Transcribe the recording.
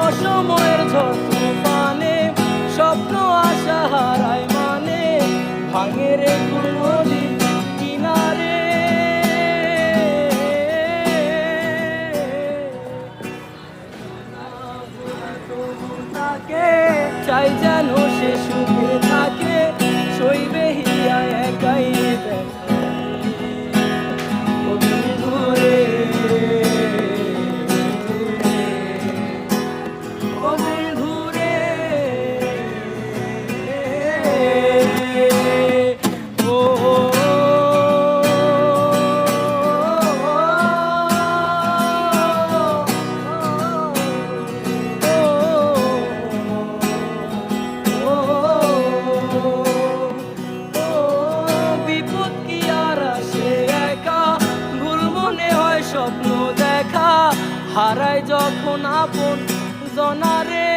অসময়ের ঝড় তুফানে স্বপ্ন আশা হারায় মানে ভাঙে রে নদীর কিনারে। তাকে চাই যেন সে সুখে থাকে, সইবে হিয়া একাই স্বপ্ন দেখা হারায় যখন আপন জনারে।